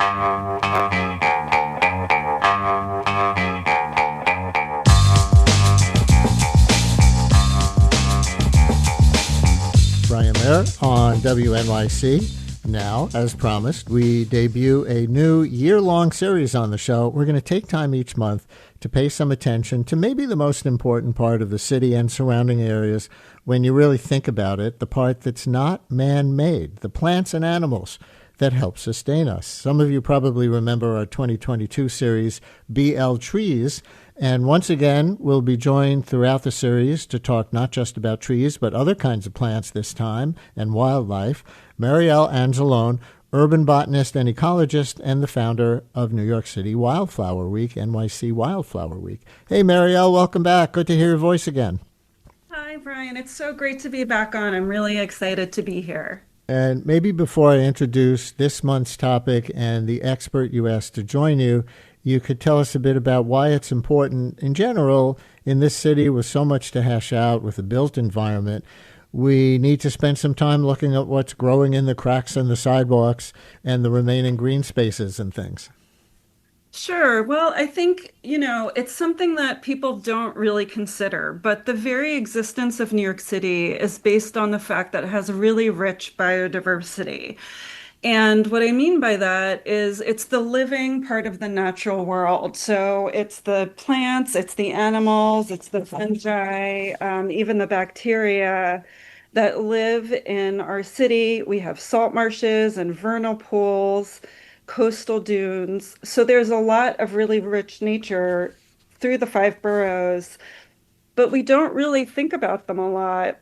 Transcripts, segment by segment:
Brian Mayer on WNYC. Now, as promised, we debut a new year-long series on the show. We're going to take time each month to pay some attention to maybe the most important part of the city and surrounding areas when you really think about it, the part that's not man-made, the plants and animals that help sustain us. Some of you probably remember our 2022 series, BL Trees. And once again, we'll be joined throughout the series to talk not just about trees, but other kinds of plants this time and wildlife. Marielle Anzelone, urban botanist and ecologist, and the founder of New York City Wildflower Week, NYC Wildflower Week. Hey, Marielle, welcome back. Good to hear your voice again. Hi, Brian. It's so great to be back on. I'm really excited to be here. And maybe before I introduce this month's topic and the expert you asked to join you, you could tell us a bit about why it's important in general in this city with so much to hash out with the built environment. We need to spend some time looking at what's growing in the cracks in the sidewalks and the remaining green spaces and things. Sure. Well, I think, it's something that people don't really consider, but the very existence of New York City is based on the fact that it has a really rich biodiversity. And what I mean by that is it's the living part of the natural world. So it's the plants, it's the animals, it's the fungi, even the bacteria that live in our city. We have salt marshes and vernal pools, coastal dunes. So there's a lot of really rich nature through the five boroughs, but we don't really think about them a lot.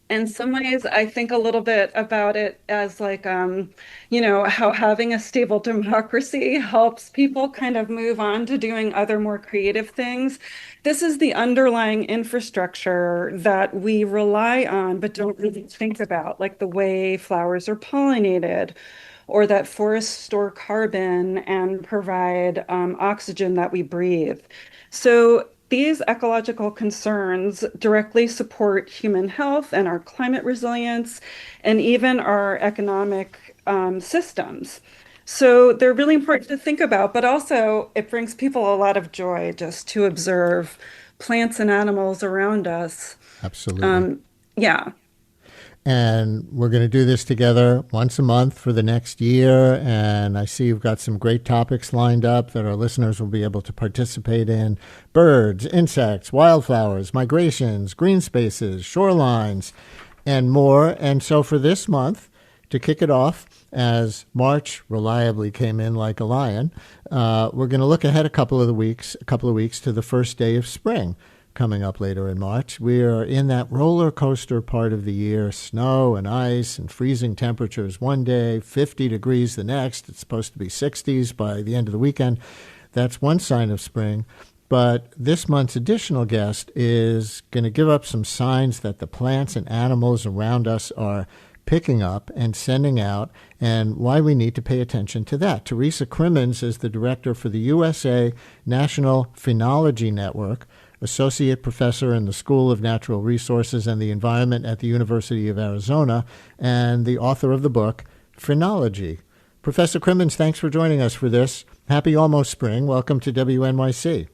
In some ways, I think a little bit about it as like, how having a stable democracy helps people kind of move on to doing other more creative things. This is the underlying infrastructure that we rely on, but don't really think about, like the way flowers are pollinated, or that forests store carbon and provide oxygen that we breathe. So these ecological concerns directly support human health and our climate resilience and even our economic systems. So they're really important to think about, but also it brings people a lot of joy just to observe plants and animals around us. Absolutely. Yeah. And we're going to do this together once a month for the next year. And I see you've got some great topics lined up that our listeners will be able to participate in. Birds, insects, wildflowers, migrations, green spaces, shorelines, and more. And so for this month, to kick it off, as March reliably came in like a lion, we're going to look ahead a couple of weeks to the first day of spring. Coming up later in March. We are in that roller coaster part of the year, snow and ice and freezing temperatures one day, 50 degrees the next. It's supposed to be 60s by the end of the weekend. That's one sign of spring. But this month's additional guest is going to give up some signs that the plants and animals around us are picking up and sending out, and why we need to pay attention to that. Teresa Crimmins is the director for the USA National Phenology Network, associate professor in the School of Natural Resources and the Environment at the University of Arizona, and the author of the book, Phenology. Professor Crimmins, thanks for joining us for this. Happy almost spring. Welcome to WNYC.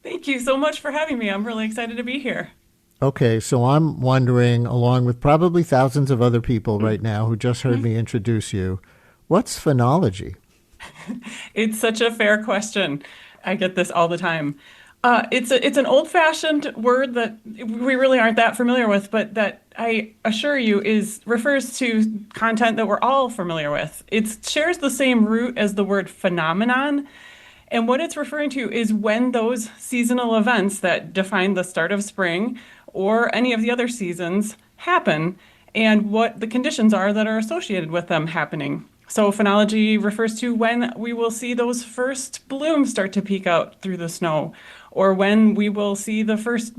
Thank you so much for having me. I'm really excited to be here. Okay, so I'm wondering, along with probably thousands of other people right now who just heard me introduce you, what's phenology? It's such a fair question. I get this all the time. It's an old-fashioned word that we really aren't that familiar with, but that I assure you refers to content that we're all familiar with. It shares the same root as the word phenomenon, and what it's referring to is when those seasonal events that define the start of spring or any of the other seasons happen, and what the conditions are that are associated with them happening. So phenology refers to when we will see those first blooms start to peek out through the snow, or when we will see the first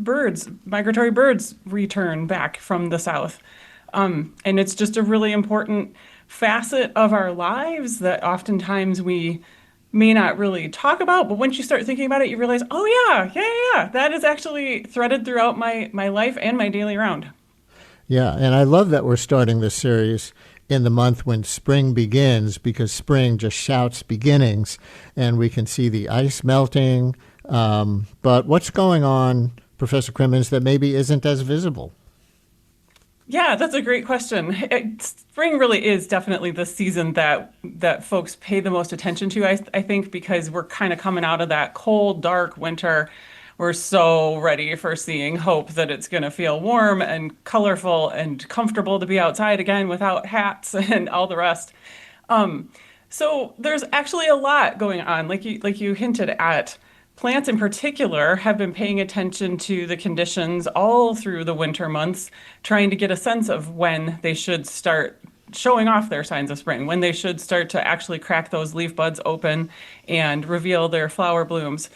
migratory birds, return back from the south. And it's just a really important facet of our lives that oftentimes we may not really talk about, but once you start thinking about it, you realize, oh yeah, that is actually threaded throughout my life and my daily round. Yeah, and I love that we're starting this series in the month when spring begins, because spring just shouts beginnings, and we can see the ice melting. But what's going on, Professor Crimmins, that maybe isn't as visible? Yeah, that's a great question. Spring really is definitely the season that folks pay the most attention to, I think, because we're kind of coming out of that cold, dark winter. We're so ready for seeing hope that it's going to feel warm and colorful and comfortable to be outside again without hats and all the rest. Um, so there's actually a lot going on, like you hinted at. Plants in particular have been paying attention to the conditions all through the winter months, trying to get a sense of when they should start showing off their signs of spring, when they should start to actually crack those leaf buds open and reveal their flower blooms.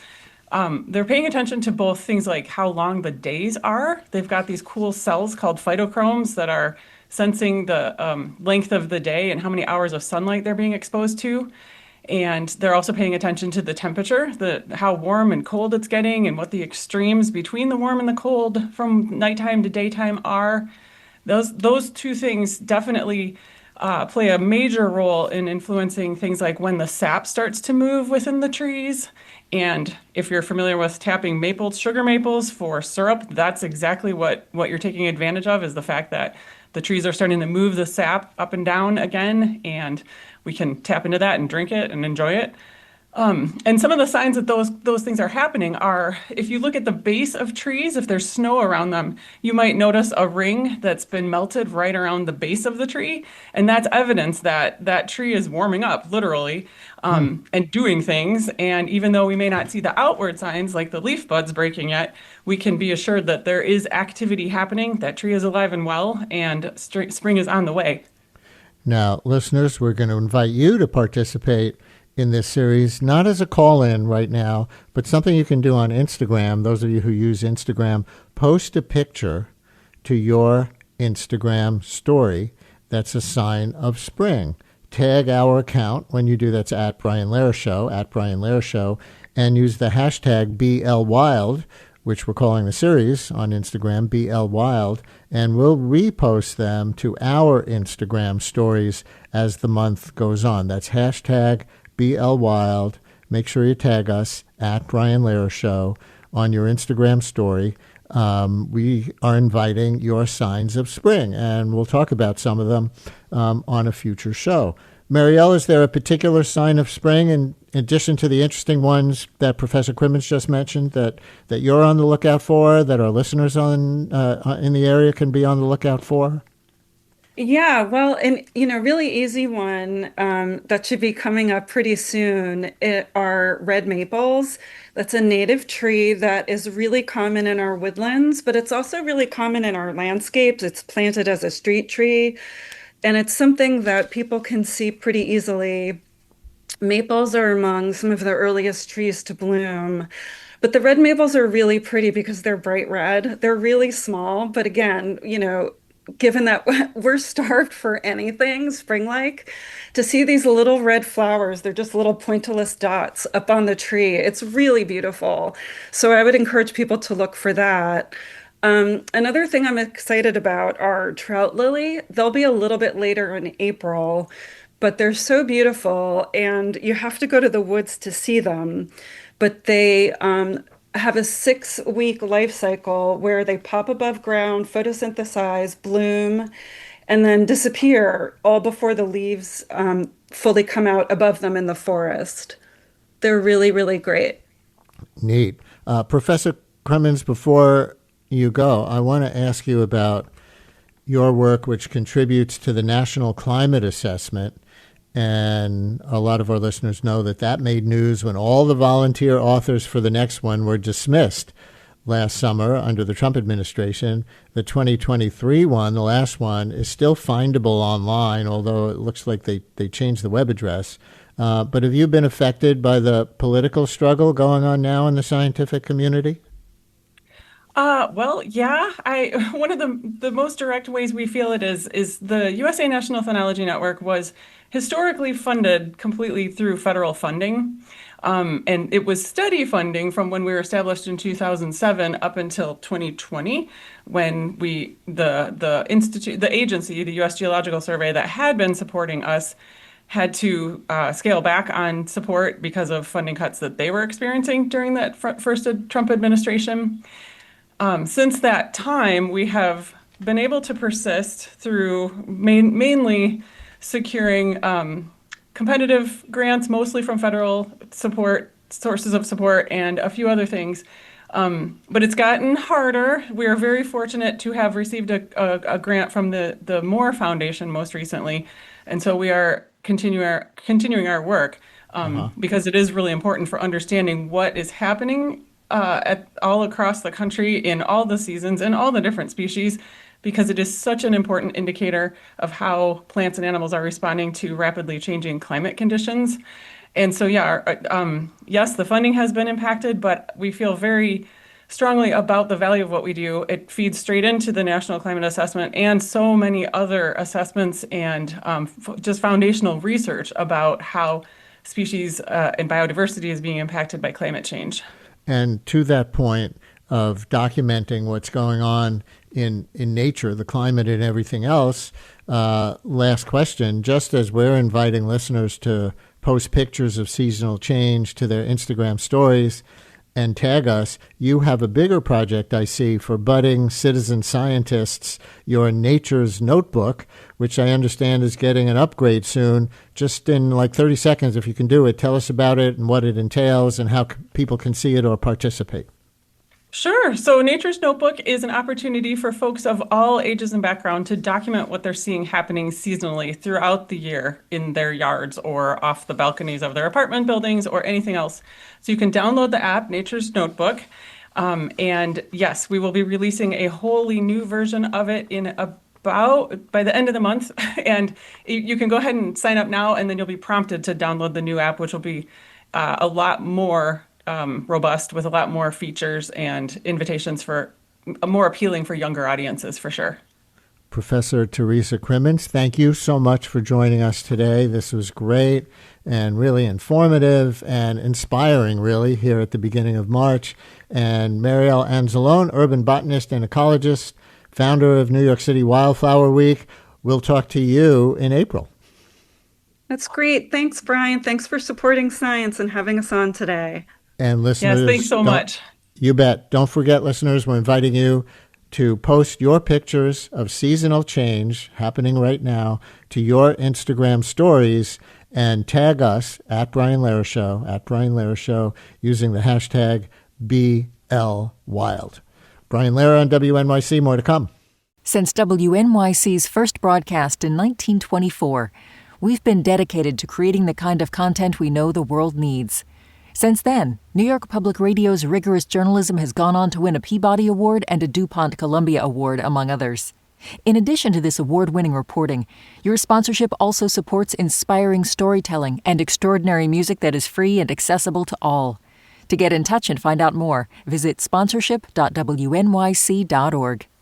They're paying attention to both things like how long the days are. They've got these cool cells called phytochromes that are sensing the length of the day and how many hours of sunlight they're being exposed to. And they're also paying attention to the temperature, how warm and cold it's getting, and what the extremes between the warm and the cold from nighttime to daytime are. Those two things definitely play a major role in influencing things like when the sap starts to move within the trees. And if you're familiar with tapping sugar maples for syrup, that's exactly what you're taking advantage of, is the fact that the trees are starting to move the sap up and down again, and we can tap into that and drink it and enjoy it. And some of the signs that those things are happening are, if you look at the base of trees, if there's snow around them, you might notice a ring that's been melted right around the base of the tree. And that's evidence that that tree is warming up, literally, and doing things. And even though we may not see the outward signs like the leaf buds breaking yet, we can be assured that there is activity happening, that tree is alive and well, and spring is on the way. Now, listeners, we're going to invite you to participate in this series, not as a call-in right now, but something you can do on Instagram. Those of you who use Instagram, post a picture to your Instagram story that's a sign of spring. Tag our account when you do. That's at Brian Lehrer Show, at Brian Lehrer Show, and use the hashtag BLWild, which we're calling the series on Instagram, BLWild, and we'll repost them to our Instagram stories as the month goes on. That's hashtag BLWild. Make sure you tag us at Brian Lehrer Show on your Instagram story. We are inviting your signs of spring, and we'll talk about some of them on a future show. Marielle, is there a particular sign of spring, in addition to the interesting ones that Professor Crimmins just mentioned, that you're on the lookout for, that our listeners in the area can be on the lookout for? Yeah, well, and really easy one that should be coming up pretty soon are red maples. That's a native tree that is really common in our woodlands, but it's also really common in our landscapes. It's planted as a street tree, and it's something that people can see pretty easily. Maples are among some of the earliest trees to bloom. But the red maples are really pretty because they're bright red. They're really small, but again, given that we're starved for anything spring-like, to see these little red flowers, they're just little pointillist dots up on the tree. It's really beautiful. So I would encourage people to look for that. Another thing I'm excited about are trout lily. They'll be a little bit later in April, but they're so beautiful, and you have to go to the woods to see them. But they have a 6-week life cycle where they pop above ground, photosynthesize, bloom, and then disappear all before the leaves fully come out above them in the forest. They're really, really great. Neat. Professor Crimmins, before you go, I want to ask you about your work, which contributes to the National Climate Assessment. And a lot of our listeners know that made news when all the volunteer authors for the next one were dismissed last summer under the Trump administration. The 2023 one, the last one, is still findable online, although it looks like they changed the web address. But have you been affected by the political struggle going on now in the scientific community? Well, yeah, one of the most direct ways we feel it is the USA National Phenology Network was historically funded completely through federal funding. And it was steady funding from when we were established in 2007 up until 2020, when the agency, the U.S. Geological Survey that had been supporting us, had to scale back on support because of funding cuts that they were experiencing during that first Trump administration. Since that time, we have been able to persist through mainly securing competitive grants, mostly from federal support, sources of support, and a few other things. But it's gotten harder. We are very fortunate to have received a grant from the Moore Foundation most recently. And so we are continuing our work because it is really important for understanding what is happening all across the country in all the seasons and all the different species, because it is such an important indicator of how plants and animals are responding to rapidly changing climate conditions. And so, yes, the funding has been impacted, but we feel very strongly about the value of what we do. It feeds straight into the National Climate Assessment and so many other assessments and just foundational research about how species and biodiversity is being impacted by climate change. And to that point of documenting what's going on in nature, the climate and everything else, last question, just as we're inviting listeners to post pictures of seasonal change to their Instagram stories and tag us, you have a bigger project, I see, for budding citizen scientists, your Nature's Notebook, which I understand is getting an upgrade soon. Just in like 30 seconds, if you can do it, tell us about it and what it entails and how people can see it or participate. Sure. So Nature's Notebook is an opportunity for folks of all ages and background to document what they're seeing happening seasonally throughout the year in their yards or off the balconies of their apartment buildings or anything else. So you can download the app, Nature's Notebook. And yes, we will be releasing a wholly new version of it by the end of the month. And you can go ahead and sign up now, and then you'll be prompted to download the new app, which will be a lot more robust with a lot more features and invitations for more appealing for younger audiences, for sure. Professor Teresa Crimmins, thank you so much for joining us today. This was great and really informative and inspiring, really, here at the beginning of March. And Marielle Anzelone, urban botanist and ecologist, founder of New York City Wildflower Week. We'll talk to you in April. That's great. Thanks, Brian. Thanks for supporting science and having us on today. And listeners, yes, thanks so much. You bet. Don't forget, listeners, we're inviting you to post your pictures of seasonal change happening right now to your Instagram stories and tag us at Brian Lehrer Show, using the hashtag BLWild. Brian Lehrer on WNYC. More to come. Since WNYC's first broadcast in 1924, we've been dedicated to creating the kind of content we know the world needs. Since then, New York Public Radio's rigorous journalism has gone on to win a Peabody Award and a DuPont Columbia Award, among others. In addition to this award-winning reporting, your sponsorship also supports inspiring storytelling and extraordinary music that is free and accessible to all. To get in touch and find out more, visit sponsorship.wnyc.org.